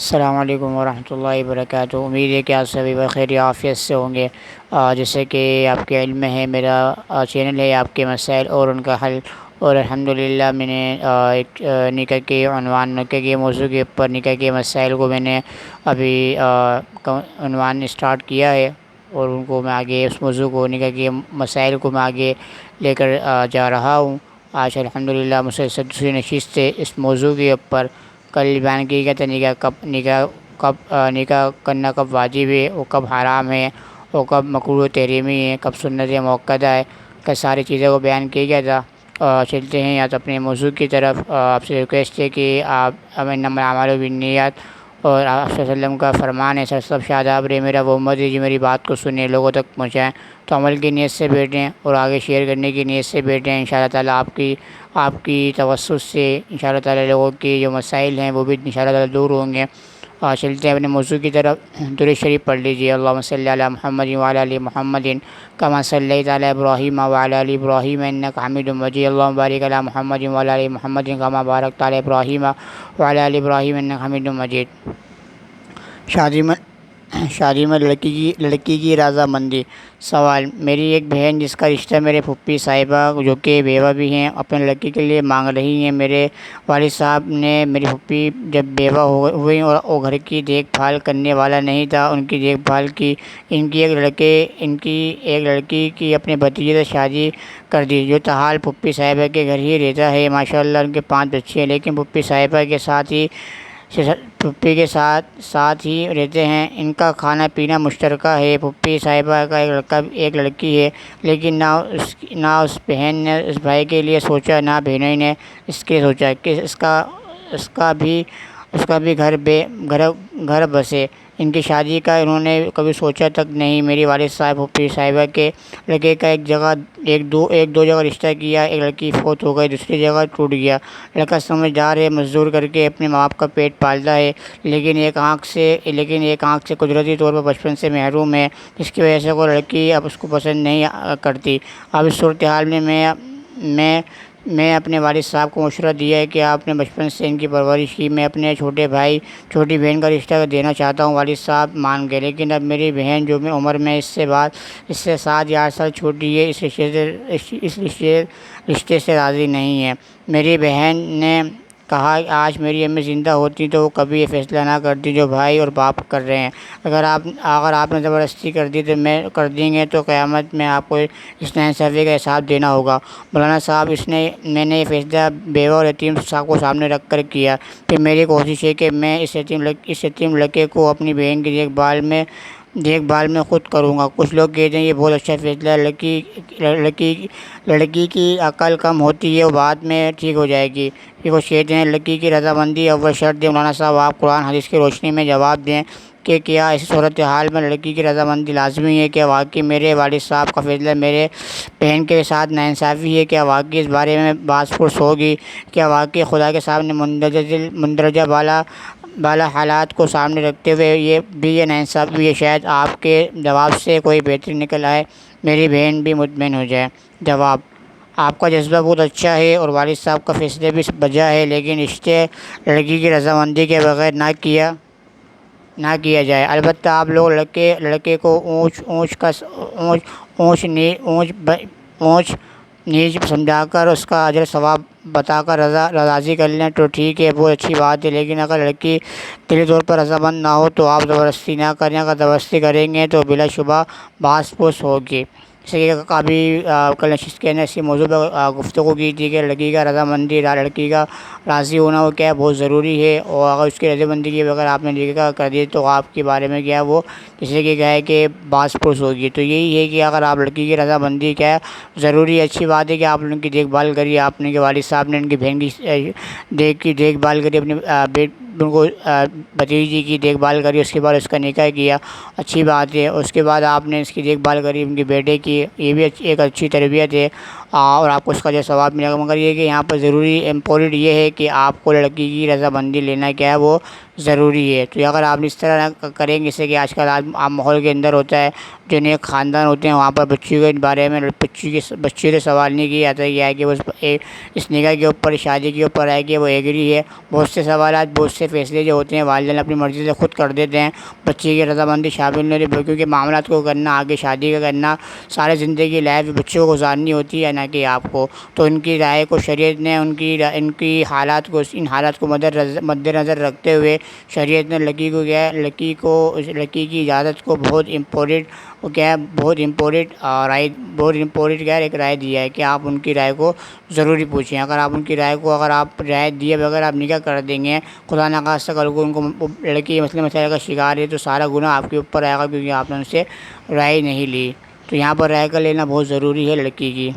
السلام علیکم ورحمۃ اللہ وبرکاتہ۔ امید ہے کہ آپ سبھی بخیر عافیت سے ہوں گے۔ جیسے کہ آپ کے علم میں ہے، میرا چینل ہے آپ کے مسائل اور ان کا حل، اور الحمدللہ میں نے ایک نکاح کے عنوان، نکاح کے موضوع کے اوپر نکاح کے مسائل کو میں نے ابھی عنوان اسٹارٹ کیا ہے، اور ان کو میں آگے اس موضوع کو، نکاح کے مسائل کو میں آگے لے کر جا رہا ہوں۔ آج الحمدللہ مسلسل دوسری نشست ہے اس موضوع کے اوپر۔ کل بیان کیا گیا تھا نکاح کرنا کب واجب ہے، وہ کب حرام ہے، وہ کب مکروہ تحریمی ہے، کب سنت مؤکدہ ہے، کئی ساری چیزوں کو بیان کیا گیا تھا۔ چلتے ہیں آج اپنے موضوع کی طرف۔ آپ سے ریکویسٹ ہے کہ آپ انما الاعمال بالنیات، اور آپ صلی اللہ علیہ وسلم کا فرمان ہے، سب شاداب رہے میرا وہ امت ہے جو میری بات کو سنیں، لوگوں تک پہنچائیں، تو عمل کی نیت سے بیٹھیں اور آگے شیئر کرنے کی نیت سے بیٹھیں۔ انشاءاللہ تعالیٰ آپ کی توسط سے انشاءاللہ تعالیٰ لوگوں کی جو مسائل ہیں وہ بھی انشاءاللہ تعالیٰ دور ہوں گے۔ چلتے ہیں اپنے موضوع کی طرف۔ درود شریف پڑھ لیجیے۔ اللہم صلی علی محمد وعلی آل محمد کما صلیت علی ابراہیم وعلی آل ابراہیم انک حمید مجید، اللہم بارک علی محمد وعلی آل محمد کما بارکت علی ابراہیم وعلی آل ابراہیم انک حمید مجید۔ شادی میں لڑکی کی رضامندی۔ سوال: میری ایک بہن جس کا رشتہ میرے پھوپھی صاحبہ جو کہ بیوہ بھی ہیں اپنے لڑکی کے لیے مانگ رہی ہیں۔ میرے والد صاحب نے میری پھوپھی جب بیوہ ہوئی اور وہ گھر کی دیکھ بھال کرنے والا نہیں تھا، ان کی دیکھ بھال کی۔ ان کی ایک لڑکی کی اپنے بھتیجے سے شادی کر دی جو تاحال پھوپھی صاحبہ کے گھر ہی رہتا ہے۔ ماشاءاللہ ان کے 5 بچے ہیں، لیکن پھوپھی صاحبہ کے ساتھ ہی رہتے ہیں۔ ان کا کھانا پینا مشترکہ ہے۔ پھوپھی صاحبہ کا ایک لڑکی ہے، لیکن نہ اس بہن نے اس بھائی کے لیے سوچا، نہ بہنوئی نے اس کے سوچا کہ اس کا بھی گھر بسے۔ ان کی شادی کا انہوں نے کبھی سوچا تک نہیں۔ میری والد صاحب پھوپھی صاحبہ کے لڑکے کا ایک دو جگہ رشتہ کیا، ایک لڑکی فوت ہو گئی، دوسری جگہ ٹوٹ گیا۔ لڑکا سمجھدار ہے، مزدور کر کے اپنے ماں باپ کا پیٹ پالتا ہے، لیکن ایک آنکھ سے قدرتی طور پر بچپن سے محروم ہے، جس کی وجہ سے کوئی لڑکی اب اس کو پسند نہیں کرتی۔ اب اس صورتحال میں میں اپنے والد صاحب کو مشورہ دیا ہے کہ آپ نے بچپن سے ان کی پرورش کی، میں اپنے چھوٹی بہن کا رشتہ دینا چاہتا ہوں۔ والد صاحب مان گئے، لیکن اب میری بہن جو عمر میں اس سے 7 یا 8 سال چھوٹی ہے، اس رشتے سے راضی نہیں ہے۔ میری بہن نے کہا آج میری امی زندہ ہوتی تو وہ کبھی یہ فیصلہ نہ کرتی جو بھائی اور باپ کر رہے ہیں۔ اگر آپ نے زبردستی کر دیں گے تو قیامت میں آپ کو اس ناانصافی کا حساب دینا ہوگا۔ مولانا صاحب میں نے یہ فیصلہ بیوہ اور یتیم کو سامنے رکھ کر کیا۔ پھر میری کوشش ہے کہ میں اس یتیم لڑکے کو اپنی بہن کی دیکھ بھال میں خود کروں گا۔ کچھ لوگ کہتے ہیں یہ بہت اچھا فیصلہ ہے، لڑکی کی عقل کم ہوتی ہے، وہ بعد میں ٹھیک ہو جائے گی۔ پھر وہ کہتے ہیں لڑکی کی رضامندی اول شرط ہے۔ مولانا صاحب آپ قرآن حدیث کی روشنی میں جواب دیں کہ کیا ایسی صورتحال میں لڑکی کی رضامندی لازمی ہے؟ کیا واقعی میرے والد صاحب کا فیصلہ میرے بہن کے ساتھ ناانصافی ہے؟ کیا واقعی اس بارے میں بحث پرس ہوگی؟ کیا واقعی خدا کے سامنے مندرجہ بالا حالات کو سامنے رکھتے ہوئے یہ ناانصافی ہے؟ شاید آپ کے جواب سے کوئی بہتری نکل آئے، میری بہن بھی مطمئن ہو جائے۔ جواب: آپ کا جذبہ بہت اچھا ہے اور والد صاحب کا فیصلہ بھی بجا ہے، لیکن رشتے لڑکی کی رضامندی کے بغیر نہ کیا جائے۔ البتہ آپ لوگ لڑکے کو اونچ نیچ سمجھا کر اس کا اجر ثواب بتا کر راضی کر لیں تو ٹھیک ہے، بہت اچھی بات ہے، لیکن اگر لڑکی دلی طور پر رضامند نہ ہو تو آپ زبردستی نہ کریں۔ اگر زبردستی کریں گے تو بلا شبہ بحث پرس ہوگی۔ جیسے کہ ابھی کل نشست کے اندر اسی موضوع پر گفتگو کی تھی کہ لڑکی کا رضامندی، لڑکی کا راضی ہونا وہ کیا ہے، بہت ضروری ہے، اور اگر اس کی رضامندی کے بغیر آپ نے نکاح کر دی تو آپ کے بارے میں کیا ہے وہ جیسے کہ کیا ہے کہ بحث پرس ہوگی۔ تو یہی ہے کہ اگر آپ لڑکی کی رضامندی کیا ہے ضروری ہے، اچھی بات ہے کہ آپ ان کی دیکھ بھال کریے، آپ نے کے والد صاحب نے ان کی بہن کی دیکھ بھال کری، اپنی بھتیجی کی دیکھ بھال کری، اس کے بعد اس کا نکاح کیا، اچھی بات ہے۔ اس کے بعد آپ نے اس کی دیکھ بھال کری ان کے بیٹے کی، یہ بھی ایک اچھی تربیت ہے۔ اور آپ کو اس کا جو ثواب ملے گا، مگر یہ کہ یہاں پر ضروری امپورٹنٹ یہ ہے کہ آپ کو لڑکی کی رضامندی لینا کیا ہے وہ ضروری ہے۔ تو اگر آپ اس طرح کریں گے، جیسے کہ آج کل عام ماحول کے اندر ہوتا ہے، جو نیک خاندان ہوتے ہیں وہاں پر بچیوں کے بارے میں بچی سے سوال نہیں کیا جاتا، یہ ہے کہ اس نکاح کے اوپر، شادی کے اوپر ہے کہ وہ ایگری ہے۔ بہت سے سوالات، بہت سے فیصلے جو ہوتے ہیں والدین اپنی مرضی سے خود کر دیتے ہیں، بچی کی رضامندی شامل نہیں ہوتی، کیونکہ معاملات کو کرنا، آگے شادی کا کرنا، سارے زندگی لائف بچوں کو گزارنی ہوتی ہے، نہ کہ آپ کو۔ تو ان کی رائے کو شریعت نے ان کی حالات کو، ان حالات کو مد نظر رکھتے ہوئے شریعت نے لڑکی کی اجازت کو بہت امپورٹنٹ ایک رائے دیا ہے کہ آپ ان کی رائے کو ضروری پوچھیں۔ اگر آپ رائے دیے بغیر آپ نکاح کر دیں گے، خدا نخواستہ کل کو ان کو لڑکی مسئلے کا شکار ہے تو سارا گناہ آپ کے اوپر آئے گا، کیونکہ آپ نے ان سے رائے نہیں لی۔ تو یہاں پر رائے کا لینا بہت ضروری ہے لڑکی کی۔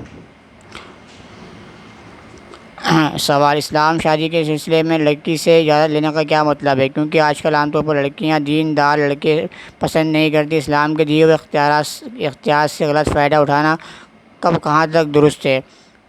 سوال: اسلام شادی کے سلسلے میں لڑکی سے اجازت لینے کا کیا مطلب ہے؟ کیونکہ آج کل عام طور پر لڑکیاں دین دار لڑکے پسند نہیں کرتی۔ اسلام کے دیے ہوئے اختیارات سے غلط فائدہ اٹھانا کب کہاں تک درست ہے؟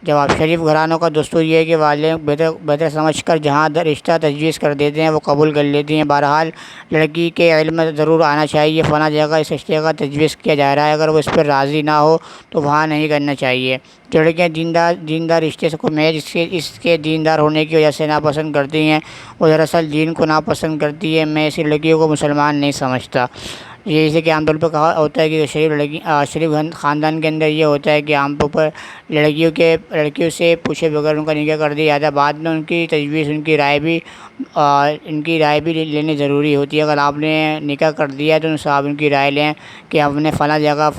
جواب: شریف گھرانوں کا دستور یہ ہے کہ والدین بہتر سمجھ کر جہاں رشتہ تجویز کر دیتے ہیں وہ قبول کر لیتی ہیں۔ بہرحال لڑکی کے علم میں ضرور آنا چاہیے فلاں جگہ اس رشتے کا تجویز کیا جا رہا ہے، اگر وہ اس پر راضی نہ ہو تو وہاں نہیں کرنا چاہیے۔ جو لڑکیاں دیندار رشتے کو محض اس کے دیندار ہونے کی وجہ سے ناپسند کرتی ہیں، وہ دراصل دین کو ناپسند کرتی ہے۔ میں ایسی لڑکیوں کو مسلمان نہیں سمجھتا۔ یہ جیسے کہ عام طور پر کہا ہوتا ہے کہ شریف خاندان کے اندر یہ ہوتا ہے کہ عام طور پر لڑکیوں سے پوچھے بغیر ان کا نکاح کر دیا جاتا ہے۔ بعد میں ان کی تجویز، ان کی رائے بھی لینی ضروری ہوتی ہے۔ اگر آپ نے نکاح کر دیا تو صاحب ان کی رائے لیں کہ ہم نے فلاں جگہ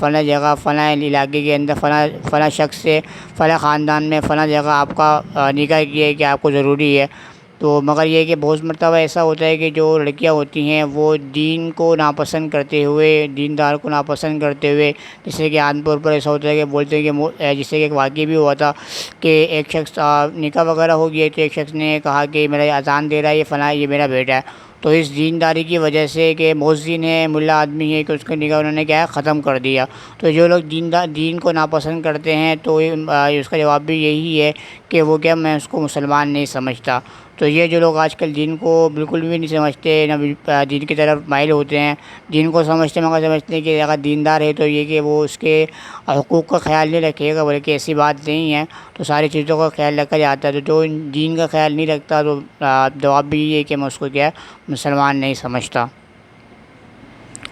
فلاں علاقے کے اندر فلاں شخص سے، فلاں خاندان میں فلاں جگہ آپ کا نکاح کیا ہے کہ آپ کو ضروری ہے۔ تو مگر یہ کہ بہت مرتبہ ایسا ہوتا ہے کہ جو لڑکیاں ہوتی ہیں وہ دین کو ناپسند کرتے ہوئے، دیندار کو ناپسند کرتے ہوئے، جیسے کہ عام طور پر ایسا ہوتا ہے کہ بولتے ہیں کہ جیسے کہ ایک واقعہ بھی ہوا تھا کہ ایک شخص نکاح وغیرہ ہو گیا تو ایک شخص نے کہا کہ میرا اذان دے رہا ہے یہ فلاں، یہ میرا بیٹا ہے۔ تو اس دینداری کی وجہ سے کہ مؤذن ہے، ملا آدمی ہے، کہ اس کا نکاح انہوں نے کیا ہے ختم کر دیا۔ تو جو لوگ دین کو ناپسند کرتے ہیں تو اس کا جواب بھی یہی ہے کہ وہ کیا، میں اس کو مسلمان نہیں سمجھتا۔ تو یہ جو لوگ آج کل دین کو بالکل بھی نہیں سمجھتے، نہ دین کی طرف مائل ہوتے ہیں، دین کو سمجھتے مگر سمجھتے ہیں کہ اگر دیندار ہے تو یہ کہ وہ اس کے حقوق کا خیال نہیں رکھے گا، بلکہ ایسی بات نہیں ہے۔ تو ساری چیزوں کا خیال رکھا جاتا ہے۔ تو جو دین کا خیال نہیں رکھتا تو جواب بھی یہ ہے کہ میں اس کو کیا مسلمان نہیں سمجھتا۔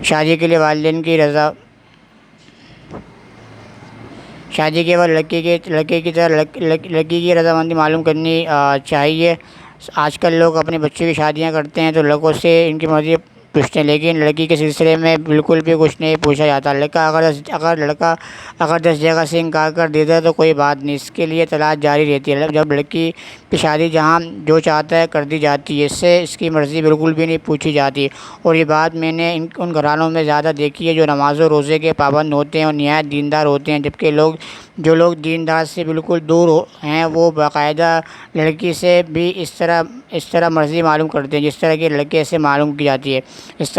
شادی کے لیے والدین کی رضا، شادی کے بعد لڑکی کی رضامندی معلوم کرنی چاہیے۔ آج کل لوگ اپنے بچوں کی شادیاں کرتے ہیں تو لڑکوں سے ان کی مرضی پوچھتے ہیں، لیکن لڑکی کے سلسلے میں بالکل بھی کچھ نہیں پوچھا جاتا۔ اگر 10 جگہ سے انکار کر دیتا ہے تو کوئی بات نہیں، اس کے لیے تلاش جاری رہتی ہے۔ جب لڑکی کی شادی جہاں جو چاہتا ہے کر دی جاتی ہے، اس سے اس کی مرضی بالکل بھی نہیں پوچھی جاتی۔ اور یہ بات میں نے ان گھرانوں میں زیادہ دیکھی ہے جو نماز و روزے کے پابند ہوتے ہیں اور نہایت دیندار ہوتے ہیں، جبکہ جو لوگ دیندار سے بالکل دور ہیں وہ باقاعدہ لڑکی سے بھی اس طرح مرضی معلوم کرتے ہیں جس طرح کی لڑکے سے معلوم کی جاتی ہے۔ اس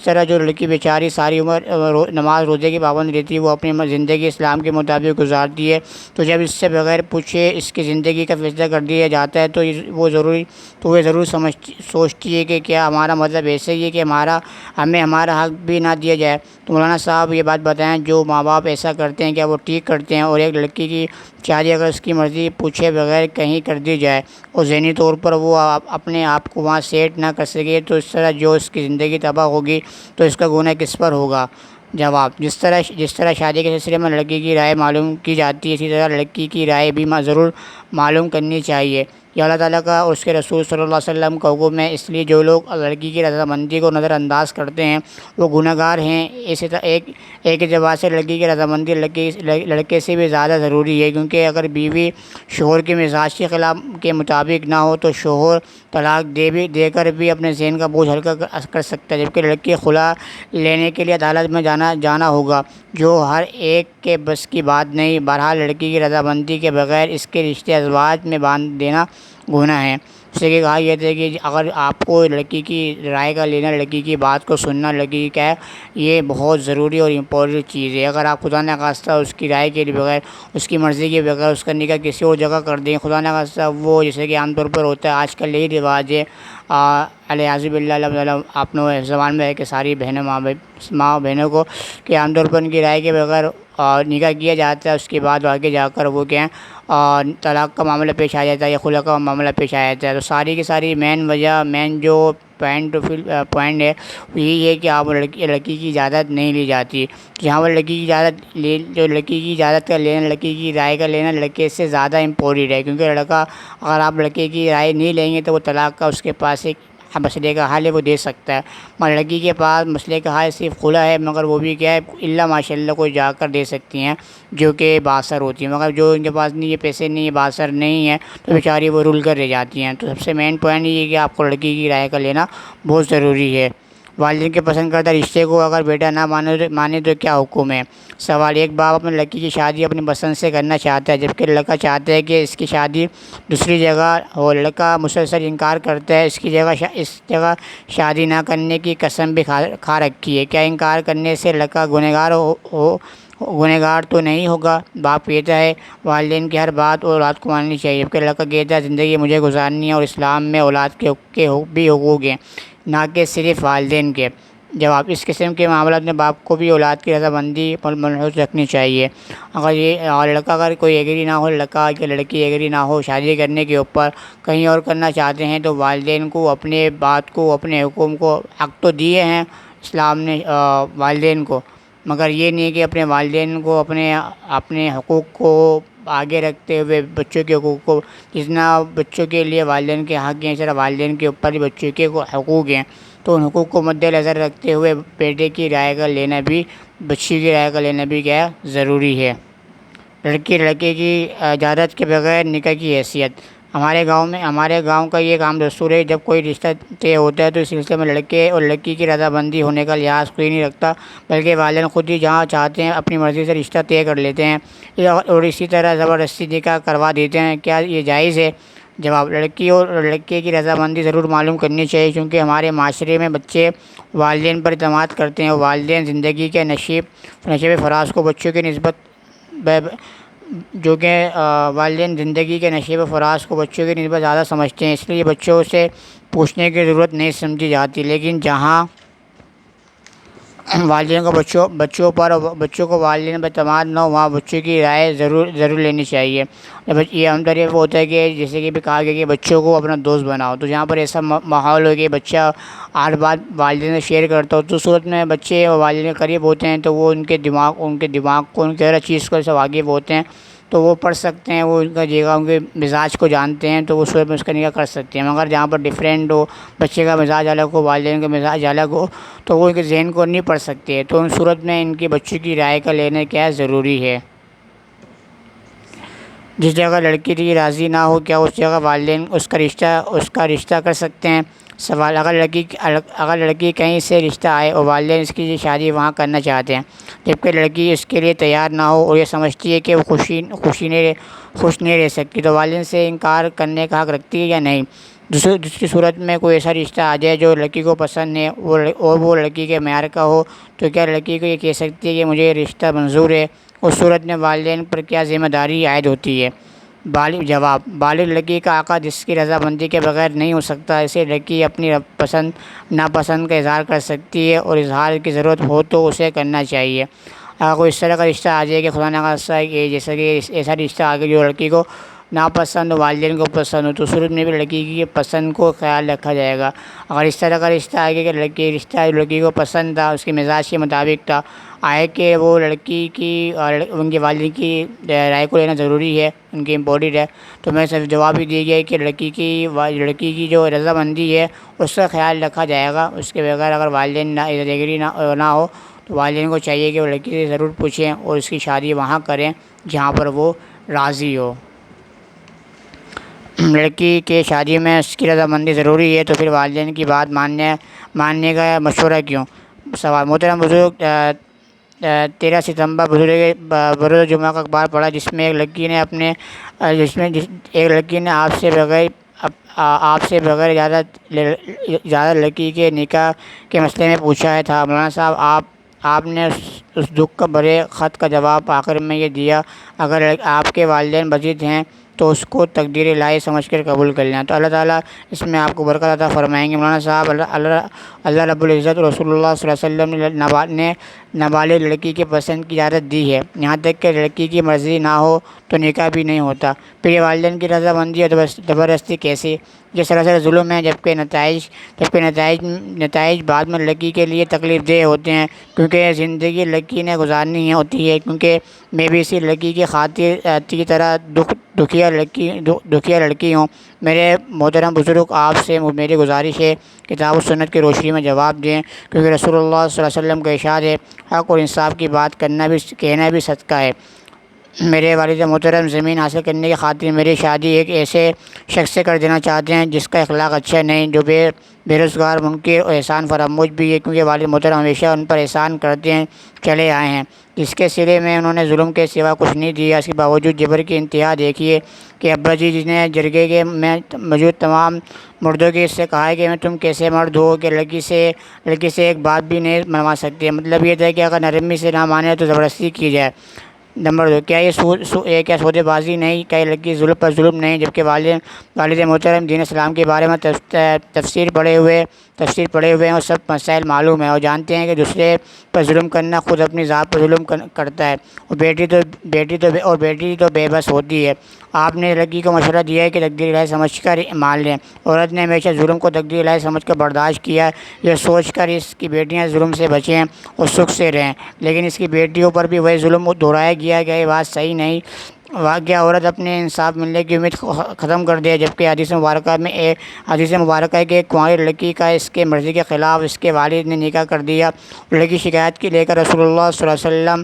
طرح جو لڑکی بیچاری ساری عمر نماز روزے کی پابند رہتی ہے، وہ اپنی زندگی اسلام کے مطابق گزارتی ہے۔ تو جب اس سے بغیر پوچھے اس کی زندگی کا فیصلہ کر دیا جاتا ہے تو وہ ضرور سوچتی ہے کہ کیا ہمارا مطلب ایسے ہی ہے کہ ہمیں ہمارا حق بھی نہ دیا جائے۔ تو مولانا صاحب یہ بات بتائیں، جو ماں باپ ایسا کرتے ہیں کیا وہ ٹھیک کرتے ہیں؟ اور ایک لڑکی کی شادی اگر اس کی مرضی پوچھے بغیر کہیں کر دی جائے اور ذہنی طور پر وہ اپنے آپ کو وہاں سیٹ نہ کر سکے تو اس طرح جو اس کی زندگی تباہ ہوگی تو اس کا گناہ کس پر ہوگا؟ جواب: جس طرح شادی کے سلسلے میں لڑکی کی رائے معلوم کی جاتی ہے، اسی طرح لڑکی کی رائے بھی ضرور معلوم کرنی چاہیے۔ یہ اللہ تعالیٰ کا اور اس کے رسول صلی اللہ علیہ وسلم کا حکم ہے، اس لیے جو لوگ لڑکی کی رضامندی کو نظر انداز کرتے ہیں وہ گناہ گار ہیں۔ اسی طرح ایک اعتبار سے لڑکی کی رضامندی لڑکے سے بھی زیادہ ضروری ہے، کیونکہ اگر بیوی شوہر کے مزاج کے مطابق نہ ہو تو شوہر طلاق دے کر بھی اپنے ذہن کا بوجھ ہلکا کر سکتا ہے، جبکہ لڑکی خلا لینے کے لیے عدالت میں جانا ہوگا، جو ہر ایک کے بس کی بات نہیں۔ بہرحال لڑکی کی رضامندی کے بغیر اس کے رشتے ازواج میں باندھ دینا گناہ ہے۔ جیسے کہ کہا گیا تھا کہ اگر آپ کو لڑکی کی رائے کا لینا، لڑکی کی بات کو سننا، لڑکی کا ہے یہ بہت ضروری اور امپورٹنٹ چیز ہے۔ اگر آپ خدا نخواستہ اس کی رائے کے بغیر، اس کی مرضی کے بغیر اس کا نکاح کسی اور جگہ کر دیں، خدا نخواستہ وہ جیسے کہ عام طور پر ہوتا ہے آج کل یہی رواج ہے، الیاذ باللہ، اللہ تعالیٰ اپنے زبان میں ہے کہ ساری بہنوں ماں بہنوں کو کہ عام طور پر ان کی رائے کے بغیر نکاح کیا جاتا ہے، اس کے بعد آگے جا کر وہ کیا ہے طلاق کا معاملہ پیش آ جاتا ہے یا خلع کا معاملہ پیش آ جاتا ہے۔ تو ساری کی ساری مین وجہ، مین جو پوائنٹ ہے وہ یہی ہے کہ آپ لڑکی کی اجازت نہیں لی جاتی۔ جہاں پر لڑکی کی اجازت جو لڑکی کی اجازت کا لینا، لڑکی کی رائے کا لینا لڑکے سے زیادہ امپورٹنٹ ہے، کیونکہ لڑکا اگر آپ لڑکے کی رائے نہیں لیں گے تو وہ طلاق کا اس کے پاس ایک مسئلے کا حل ہے، وہ دے سکتا ہے، مگر لڑکی کے پاس مسئلے کا حل صرف خلا ہے، مگر وہ بھی کیا ہے الا ماشاء اللہ کوئی جا کر دے سکتی ہیں جو کہ بااثر ہوتی ہیں، مگر جو ان کے پاس نہیں ہے، پیسے نہیں ہے، بااثر نہیں ہے، تو بیچاری وہ رول کر رہ جاتی ہیں۔ تو سب سے مین پوائنٹ یہ ہے کہ آپ کو لڑکی کی رائے کا لینا بہت ضروری ہے۔ والدین کے پسند کردہ رشتے کو اگر بیٹا نہ مانے تو کیا حکم ہے؟ سوال: ایک باپ اپنی لڑکی کی شادی اپنی پسند سے کرنا چاہتا ہے، جبکہ لڑکا چاہتا ہے کہ اس کی شادی دوسری جگہ ہو۔ لڑکا مسلسل انکار کرتا ہے، اس جگہ شادی نہ کرنے کی قسم بھی کھا رکھی ہے۔ کیا انکار کرنے سے لڑکا گنہگار تو نہیں ہوگا؟ باپ کہتا ہے والدین کی ہر بات اور اولاد کو ماننی چاہیے، جبکہ لڑکا کہتا ہے زندگی مجھے گزارنی ہے اور اسلام میں اولاد کے بھی حقوق ہیں، نہ کہ صرف والدین کے۔ جواب: اس قسم کے معاملات میں باپ کو بھی اولاد کی رضامندی ملحوظ رکھنی چاہیے۔ اگر کوئی ایگری نہ ہو، لڑکا یا لڑکی ایگری نہ ہو شادی کرنے کے اوپر، کہیں اور کرنا چاہتے ہیں، تو والدین کو اپنے بات کو، اپنے حکم کو، حق تو دیے ہیں اسلام نے والدین کو، مگر یہ نہیں کہ اپنے والدین کو اپنے حقوق کو آگے رکھتے ہوئے بچوں کے حقوق کو، جتنا بچوں کے لیے والدین کے حق ہیں، اس طرح والدین کے اوپر بھی بچوں کے حقوق ہیں، تو ان حقوق کو مد نظر رکھتے ہوئے بیٹے کی رائے کا لینا بھی، بچی کی رائے کا لینا بھی کیا ضروری ہے۔ لڑکے کی اجازت کے بغیر نکاح کی حیثیت: ہمارے گاؤں کا یہ عام دستور ہے، جب کوئی رشتہ طے ہوتا ہے تو اس سلسلے میں لڑکے اور لڑکی کی رضامندی ہونے کا لحاظ کوئی نہیں رکھتا، بلکہ والدین خود ہی جہاں چاہتے ہیں اپنی مرضی سے رشتہ طے کر لیتے ہیں اور اسی طرح زبردستی نکاح کروا دیتے ہیں۔ کیا یہ جائز ہے؟ جواب: لڑکی اور لڑکے کی رضامندی ضرور معلوم کرنی چاہیے، کیونکہ ہمارے معاشرے میں بچے والدین پر اعتماد کرتے ہیں اور والدین زندگی کے نشیب فراز کو بچوں کی نسبت زیادہ سمجھتے ہیں، اس لیے بچوں سے پوچھنے کی ضرورت نہیں سمجھی جاتی، لیکن جہاں والدین کو بچوں کو والدین پر اعتماد نہ ہو، وہاں بچوں کی رائے ضرور لینی چاہیے۔ یہ عام طور پر ہوتا ہے کہ جیسے کہ بھی کہا گیا کہ بچوں کو اپنا دوست بناؤ، تو جہاں پر ایسا ماحول ہو کہ بچہ ہر بات والدین سے شیئر کرتا ہو، تو اس صورت میں بچے اور والدین کے قریب ہوتے ہیں تو وہ ان کے دماغ کو، ان کی ہر چیز کو سب واقف ہوتے ہیں، تو وہ پڑھ سکتے ہیں، وہ ان کے مزاج کو جانتے ہیں، تو وہ صورت میں اس کا نکاح کر سکتے ہیں۔ مگر جہاں پر ڈیفرینٹ ہو، بچے کا مزاج الگ ہو، والدین کا مزاج الگ ہو، تو وہ ان کے ذہن کو نہیں پڑھ سکتے، تو ان صورت میں ان کی بچوں کی رائے کا لینا کیا ضروری ہے۔ جس جگہ لڑکی کی راضی نہ ہو، کیا اس جگہ والدین اس کا رشتہ کر سکتے ہیں؟ سوال: اگر لڑکی کہیں سے رشتہ آئے اور والدین اس کی شادی وہاں کرنا چاہتے ہیں، جبکہ لڑکی اس کے لیے تیار نہ ہو اور یہ سمجھتی ہے کہ وہ خوش نہیں رہ سکتی، تو والدین سے انکار کرنے کا حق رکھتی ہے یا نہیں؟ دوسری صورت میں کوئی ایسا رشتہ آ جائے جو لڑکی کو پسند ہے اور وہ لڑکی کے معیار کا ہو، تو کیا لڑکی کو یہ کہہ سکتی ہے کہ مجھے یہ رشتہ منظور ہے؟ اس صورت میں والدین پر کیا ذمہ داری عائد ہوتی ہے؟ جواب: بالغ لڑکی کا عقد جس کی رضامندی کے بغیر نہیں ہو سکتا، اسے لڑکی اپنی ناپسند کا اظہار کر سکتی ہے اور اظہار کی ضرورت ہو تو اسے کرنا چاہیے۔ اگر کوئی اس طرح کا رشتہ آ جائے کہ خدا نخواستہ جیسا کہ ایسا رشتہ آ گیا جو لڑکی کو ناپسند ہو، والدین کو پسند ہو، تو صورت میں بھی لڑکی کی پسند کو خیال رکھا جائے گا۔ اگر اس طرح کا رشتہ آ گیا کہ لڑکی کو پسند تھا، اس کے مزاج کے مطابق تھا، کہ وہ لڑکی کی اور ان کے والدین کی رائے کو لینا ضروری ہے، ان کی امپورٹنٹ ہے، تو میں صرف جواب ہی دی گیا کہ لڑکی کی جو رضامندی ہے اس کا خیال رکھا جائے گا، اس کے بغیر اگر والدین ایگری نہ ہو تو والدین کو چاہیے کہ وہ لڑکی سے ضرور پوچھیں اور اس کی شادی وہاں کریں جہاں پر وہ راضی ہو۔ لڑکی کے شادی میں اس کی رضامندی ضروری ہے، تو پھر والدین کی بات ماننے کا مشورہ کیوں؟ سوال: محترم بزرگ، 13 ستمبر بروز جمعہ کا اخبار پڑھا جس میں ایک لڑکی نے آپ سے آپ سے بغیر اجازت لڑکی کے نکاح کے مسئلے میں پوچھا تھا مولانا صاحب، آپ نے اس دکھ کا بھرے خط کا جواب آخر میں یہ دیا، اگر آپ کے والدین مزید ہیں تو اس کو تقدیر الہی سمجھ کر قبول کر لیں، تو اللہ تعالیٰ اس میں آپ کو برکت عطا فرمائیں گے۔ مولانا صاحب، اللہ رب العزت رسول اللہ صلی اللہ علیہ وسلم نے نابالغ لڑکی کی پسند کی اجازت دی ہے، یہاں تک کہ لڑکی کی مرضی نہ ہو تو نکاح بھی نہیں ہوتا، پھر یہ والدین کی رضامندی اور زبردستی کیسی؟ یہ سراسر ظلم ہے، جبکہ نتائج بعد میں لڑکی کے لیے تکلیف دہ ہوتے ہیں، کیونکہ یہ زندگی لڑکی نے گزارنی ہوتی ہے۔ کیونکہ میں بھی اسی لڑکی کی خاطر کی طرح دکھیا لڑکی ہوں۔ میرے محترم بزرگ، آپ سے میری گزارش ہے، کتاب و سنت کی روشنی میں جواب دیں، کیونکہ رسول اللہ صلی اللہ علیہ وسلم کا ارشاد ہے، حق اور انصاف کی بات کہنا بھی صدقہ ہے۔ میرے والد محترم زمین حاصل کرنے کی خاطر میری شادی ایک ایسے شخص سے کر دینا چاہتے ہیں جس کا اخلاق اچھا نہیں، جو بے روزگار، منکر اور احسان فراموش بھی ہے، کیونکہ والد محترم ہمیشہ ان پر احسان کرتے ہیں چلے آئے ہیں، جس کے سلے میں انہوں نے ظلم کے سوا کچھ نہیں دیا۔ اس کے باوجود جبر کی انتہا دیکھیے کہ ابا جی نے جرگے میں موجود تمام مردوں کی اس سے کہا ہے کہ تم کیسے مرد ہو کہ لڑکی سے ایک بات بھی نہیں منوا سکتے؟ مطلب یہ تھا کہ اگر نرمی سے نہ مانے تو زبردستی کی جائے۔ نمبر 2، کیا یہ کیا سودے بازی نہیں؟ کیا یہ لڑکی ظلم پر ظلم نہیں؟ جبکہ والد محترم دین اسلام کے بارے میں تفسیر پڑھے ہوئے ہیں اور سب مسائل معلوم ہیں، اور جانتے ہیں کہ دوسرے پر ظلم کرنا خود اپنی ذات پر ظلم کرتا ہے، اور بیٹی تو بے بس ہوتی ہے۔ آپ نے لڑکی کو مشورہ دیا ہے کہ تقدیر الہی سمجھ کر مان لیں۔ عورت نے ہمیشہ ظلم کو تقدیر الہی سمجھ کر برداشت کیا ہے، یہ سوچ کر اس کی بیٹیاں ظلم سے بچیں اور سکھ سے رہیں، لیکن اس کی بیٹیوں پر بھی وہی ظلم دہرایا گیا کہ یہ بات صحیح نہیں۔ واقعہ عورت اپنے انصاف ملنے کی امید ختم کر دے، جبکہ حدیث مبارکہ ہے کہ ایک کنواری لڑکی کا اس کے مرضی کے خلاف اس کے والد نے نکاح کر دیا۔ لڑکی شکایت کی لے کر رسول اللہ صلی اللہ علیہ وسلم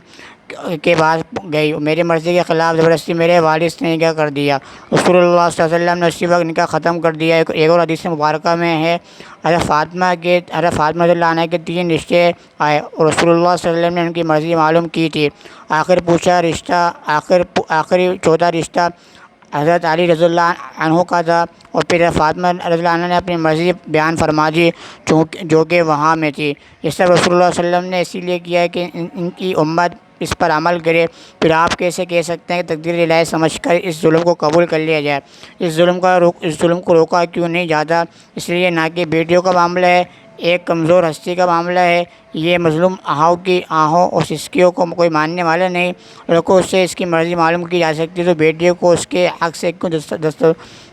کے پاس گئی، میری مرضی کے خلاف زبردستی میرے والد نے نکاح کر دیا۔ رسول اللہ صلی اللہ علیہ وسلم نے اسی وقت نکاح ختم کر دیا۔ ایک اور حدیث مبارکہ میں ہے، حضرت فاطمہ رضی اللہ عنہا کے 3 رشتے آئے اور رسول اللہ صلی اللہ علیہ وسلم نے ان کی مرضی معلوم کی تھی۔ آخری چوتھا رشتہ حضرت علی رضی اللہ عنہ کا تھا، اور پھر فاطمہ رضی اللہ عنہ نے اپنی مرضی بیان فرما دی جو کہ وہاں میں تھی۔ یہ سب رسول اللہ صلی اللہ علیہ وسلم نے اسی لیے کیا ہے کہ ان کی امت اس پر عمل کرے۔ پھر آپ کیسے کہہ سکتے ہیں کہ تقدیر الہی سمجھ کر اس ظلم کو قبول کر لیا جائے؟ اس ظلم کو روکا کیوں نہیں جاتا؟ اس لیے نہ کہ بیٹیوں کا معاملہ ہے، ایک کمزور ہستی کا معاملہ ہے، یہ مظلوم آہوں اور سسکیوں کو کوئی ماننے والا نہیں۔ لڑکوں سے اس کی مرضی معلوم کی جا سکتی ہے تو بیٹیوں کو اس کے حق سے کیوں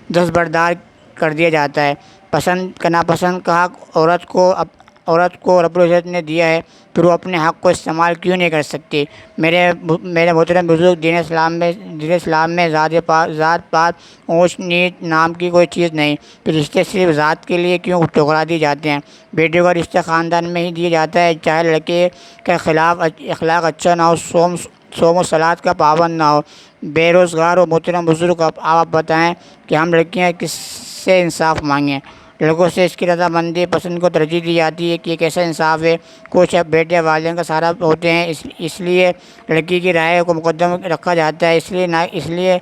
دستبردار کر دیا جاتا ہے؟ پسند ناپسند کا حق عورت کو رب العزت نے دیا ہے، پھر وہ اپنے حق کو استعمال کیوں نہیں کر سکتی؟ میرے محترم بزرگ، دین اسلام میں ذات پات اونچ نیچ نام کی کوئی چیز نہیں، پھر رشتے صرف ذات کے لیے کیوں ٹھکرا دیے جاتے ہیں؟ بیٹیوں کا رشتہ خاندان میں ہی دیا جاتا ہے، چاہے لڑکے کا اخلاق اچھا نہ ہو، صوم و صلات کا پابند نہ ہو، بے روزگار ہو۔ محترم بزرگ، آپ بتائیں کہ ہم لڑکیاں کس سے انصاف مانگیں؟ لڑکوں سے اس کی رضامندی پسند کو ترجیح دی جاتی ہے کہ یہ کیسا انصاف ہے؟ کچھ بیٹے والدین کا سہارا ہوتے ہیں، اس لیے لڑکی کی رائے کو مقدم رکھا جاتا ہے، اس لیے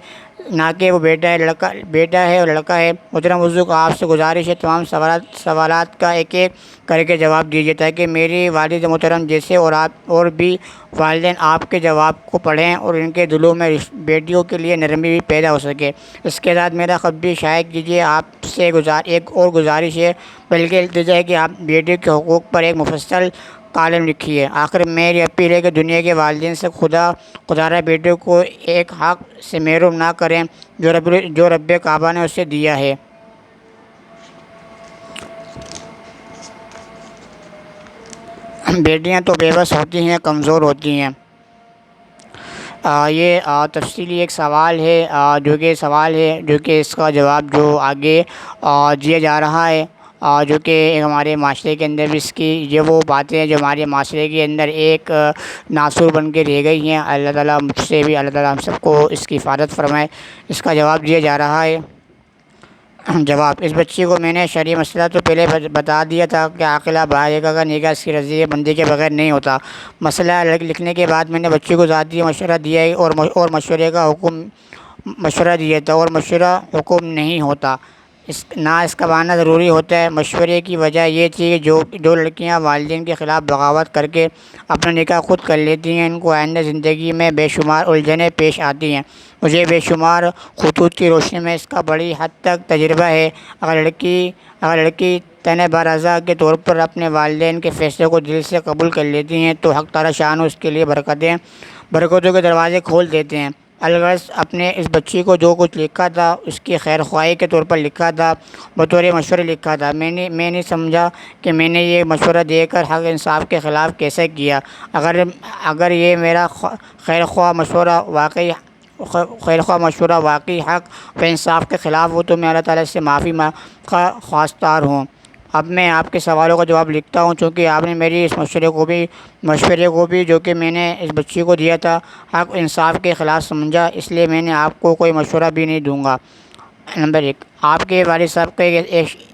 نہ کہ وہ بیٹا ہے اور لڑکا ہے۔ محترم بزرگ، آپ سے گزارش ہے تمام سوالات کا ایک ایک کر کے جواب دیجیے، تاکہ میری والد محترم جیسے اور بھی والدین آپ کے جواب کو پڑھیں اور ان کے دلوں میں بیٹیوں کے لیے نرمی بھی پیدا ہو سکے۔ اس کے ساتھ میرا خط بھی شائع کیجیے۔ آپ سے ایک اور گزارش ہے، بلکہ التجا ہے، کہ آپ بیٹیوں کے حقوق پر ایک مفصل کالم لکھیے۔ آخر میری اپیل ہے کہ دنیا کے والدین سے خدارہ بیٹیوں کو ایک حق سے محروم نہ کریں جو رب کعبہ نے اسے دیا ہے۔ بیٹیاں تو بے بس ہوتی ہیں، کمزور ہوتی ہیں۔ یہ تفصیلی ایک سوال ہے، جو کہ اس کا جواب جو آگے دیا جا رہا ہے، جو کہ ہمارے معاشرے کے اندر بھی اس کی یہ وہ باتیں ہیں جو ہمارے معاشرے کے اندر ایک ناسور بن کے رہ گئی ہیں۔ اللہ تعالیٰ مجھ سے بھی، اللہ تعالیٰ ہم سب کو اس کی حفاظت فرمائے۔ اس کا جواب دیا جا رہا ہے۔ جواب: اس بچی کو میں نے شرعی مسئلہ تو پہلے بتا دیا تھا کہ عاقلہ بالغہ کا نکاح اس کی رضی بندی کے بغیر نہیں ہوتا۔ مسئلہ لکھنے کے بعد میں نے بچی کو ذاتی مشورہ دیا اور مشورہ حکم نہیں ہوتا۔ اس کا ماننا ضروری ہوتا ہے۔ مشورے کی وجہ یہ تھی کہ جو لڑکیاں والدین کے خلاف بغاوت کر کے اپنا نکاح خود کر لیتی ہیں، ان کو آئندہ زندگی میں بے شمار الجھنیں پیش آتی ہیں۔ مجھے بے شمار خطوط کی روشنی میں اس کا بڑی حد تک تجربہ ہے۔ اگر لڑکی تن برضا کے طور پر اپنے والدین کے فیصلے کو دل سے قبول کر لیتی ہیں تو حق تعالی شانہ اس کے لیے برکتوں کے دروازے کھول دیتے ہیں۔ الغرض اپنے اس بچی کو جو کچھ لکھا تھا اس کی خیر خواہی کے طور پر لکھا تھا، بطور مشورے لکھا تھا۔ میں نہیں سمجھا کہ میں نے یہ مشورہ دے کر حق انصاف کے خلاف کیسے کیا۔ اگر یہ میرا خیر خواہ مشورہ واقعی حق و انصاف کے خلاف ہو تو میں اللہ تعالیٰ سے معافی کا خواستار ہوں۔ اب میں آپ کے سوالوں کا جواب لکھتا ہوں، چونکہ آپ نے میری اس مشورے کو بھی جو کہ میں نے اس بچی کو دیا تھا حق و انصاف کے خلاف سمجھا، اس لیے میں نے آپ کو کوئی مشورہ بھی نہیں دوں گا۔ نمبر 1، آپ کے والد صاحب کا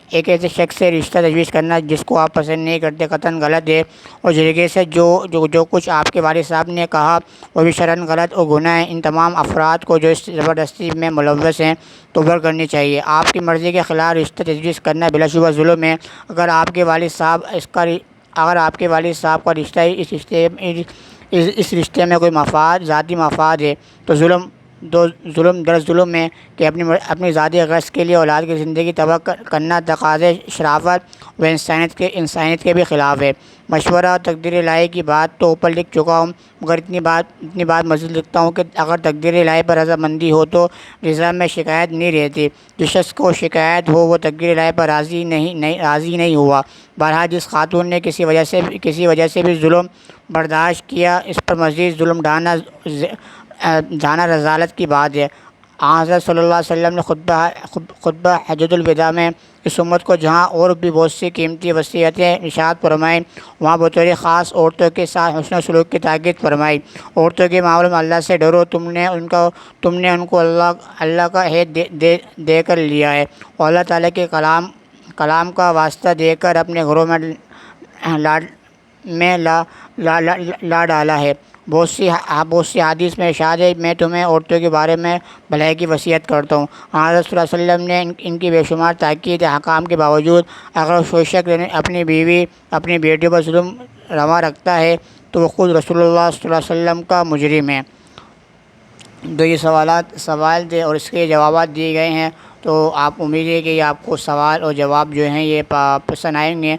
ایک ایسے شخص سے رشتہ تجویز کرنا جس کو آپ پسند نہیں کرتے قطعاً غلط ہے، اور جرگے سے جو کچھ آپ کے والد صاحب نے کہا وہ بھی شرعاً غلط اور گناہ ہے۔ ان تمام افراد کو جو اس زبردستی میں ملوث ہیں توبہ کرنی چاہیے۔ آپ کی مرضی کے خلاف رشتہ تجویز کرنا بلا شبہ ظلم ہے۔ اگر آپ کے والد صاحب کا رشتہ اس رشتے میں کوئی ذاتی مفاد ہے تو ظلم ہے کہ اپنی ذاتی غرض کے لیے اولاد کی زندگی تباہ کرنا تقاضے شرافت و انسانیت کے بھی خلاف ہے۔ مشورہ اور تقدیر الہی کی بات تو اوپر لکھ چکا ہوں، مگر اتنی بات مزید لکھتا ہوں کہ اگر تقدیر الہی پر رضامندی ہو تو رضا میں شکایت نہیں رہتی۔ جس شخص کو شکایت ہو وہ تقدیر الہی پر راضی نہیں ہوا۔ بہرحال جس خاتون نے کسی وجہ سے بھی ظلم برداشت کیا، اس پر مزید ظلم ڈھانا رذالت کی بات ہے۔ حضرت صلی اللہ علیہ وسلم نے خطبہ حجۃ الوداع میں اس امت کو جہاں اور بھی بہت سی قیمتی وصیتیں ارشاد فرمائیں، وہاں بطور خاص عورتوں کے ساتھ حسن سلوک کی تاکید فرمائی۔ عورتوں کے معاملے میں اللہ سے ڈرو، تم نے ان کو اللہ کا عہد دے کر لیا ہے اور اللہ تعالیٰ کے کلام کا واسطہ دے کر اپنے گھروں میں لا ڈالا ہے۔ بہت سی حدیث میں ارشاد ہے، میں تمہیں عورتوں کے بارے میں بھلائی کی وصیت کرتا ہوں۔ حضرت صلی اللہ علیہ وسلم نے ان کی بے شمار تاکید احکام کے باوجود اگر کوئی شخص اپنی بیوی اپنی بیٹی پر ظلم روا رکھتا ہے تو وہ خود رسول اللہ صلی اللہ علیہ وسلم کا مجرم ہے۔ یہ سوال تھے اور اس کے جوابات دیے گئے ہیں، تو آپ امید ہے کہ آپ کو سوال اور جواب جو ہیں یہ پسند آئیں گے،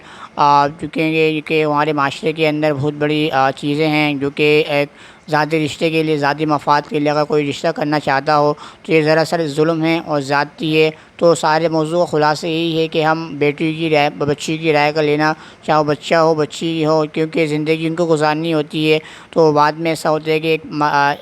کیونکہ ہمارے معاشرے کے اندر بہت بڑی چیزیں ہیں جو کہ ایک ذاتی رشتے کے لیے، ذاتی مفاد کے لیے اگر کوئی رشتہ کرنا چاہتا ہو تو یہ دراصل ظلم ہے اور زیادتی ہے۔ تو سارے موضوع کا خلاصہ یہی ہے کہ ہم بچی کی رائے کا لینا، چاہے وہ بچہ ہو بچی ہو، کیونکہ زندگی ان کو گزارنی ہوتی ہے۔ تو بعد میں ایسا ہوتا ہے کہ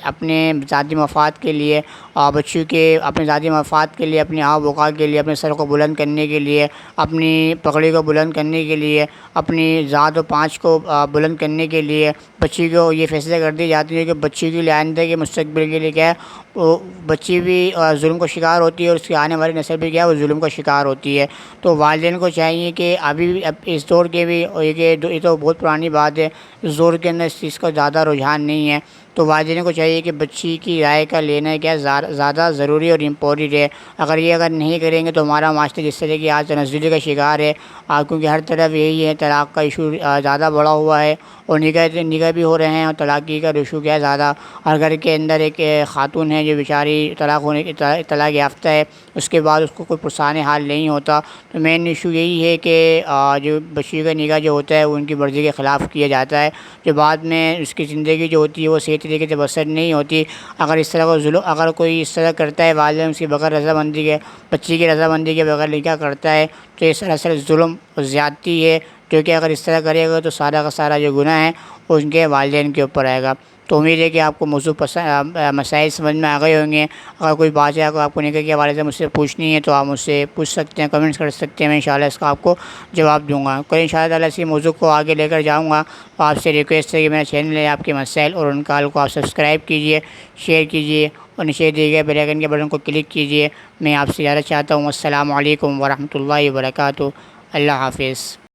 اپنے ذاتی مفاد کے لیے اپنے ذاتی مفاد کے لیے، اپنی آب و ہوا کے لیے، اپنے سر کو بلند کرنے کے لیے، اپنی پگڑی کو بلند کرنے کے لیے، اپنی ذات و پانچ کو بلند کرنے کے لیے بچی کو یہ فیصلے کر دی جاتی ہے کہ بچی کے لیے آئندہ کے مستقبل کے لیے کیا ہے، وہ بچی بھی ظلم کا شکار ہوتی ہے اور اس کی آنے والی نسل بھی کیا ہے وہ ظلم کا شکار ہوتی ہے۔ تو والدین کو چاہیے کہ ابھی اس دور کے بھی، یہ تو بہت پرانی بات ہے، اس دور کے اندر اس چیز کا زیادہ رجحان نہیں ہے، تو والدین کو چاہیے کہ بچی کی رائے کا لینا کیا زیادہ ضروری اور امپورٹنٹ ہے۔ اگر نہیں کریں گے تو ہمارا معاشرہ جس طرح کی آج تنزلی کا شکار ہے، کیونکہ ہر طرف یہی ہے، طلاق کا ایشو زیادہ بڑا ہوا ہے اور نکاح بھی ہو رہے ہیں اور طلاق کا ایشو کیا ہے زیادہ۔ ہر گھر کے اندر ایک خاتون ہے جو بیچاری طلاق یافتہ ہے، اس کے بعد اس کو کوئی پرسان حال نہیں ہوتا۔ تو مین ایشو یہی ہے کہ جو بچی کا نکاح جو ہوتا ہے وہ ان کی مرضی کے خلاف کیا جاتا ہے، جو بعد میں اس کی زندگی جو ہوتی ہے وہ صحیح طریقے سے بسر نہیں ہوتی۔ اگر کوئی اس طرح کرتا ہے، والدین اس کی بغیر رضامندی کے، بچی کی رضامندی کے بغیر نکاح کرتا ہے تو یہ سراسر ظلم اور زیادتی ہے، جو کہ اگر اس طرح کرے گا تو سارا کا سارا جو گناہ ہے وہ ان کے والدین کے اوپر آئے گا۔ تو امید ہے کہ آپ کو موضوع مسائل سمجھ میں آ گئے ہوں گے۔ اگر کوئی بات ہے آپ کو نکاح کے حوالے سے مجھ سے پوچھنی ہے تو آپ مجھ سے پوچھ سکتے ہیں، کمنٹس کر سکتے ہیں، میں انشاءاللہ اس کا آپ کو جواب دوں گا۔ کوئی انشاءاللہ تعالیٰ اسی موضوع کو آگے لے کر جاؤں گا۔ آپ سے ریکویسٹ ہے کہ میرا چینل ہے آپ کے مسائل اور ان کال کو آپ سبسکرائب کیجئے، شیئر کیجئے اور نیچے دیے گئے بیل آئیکن کے بٹن کو کلک کیجئے۔ میں آپ سے اجازت چاہتا ہوں۔ السلام علیکم ورحمۃ اللہ وبرکاتہ۔ اللہ حافظ۔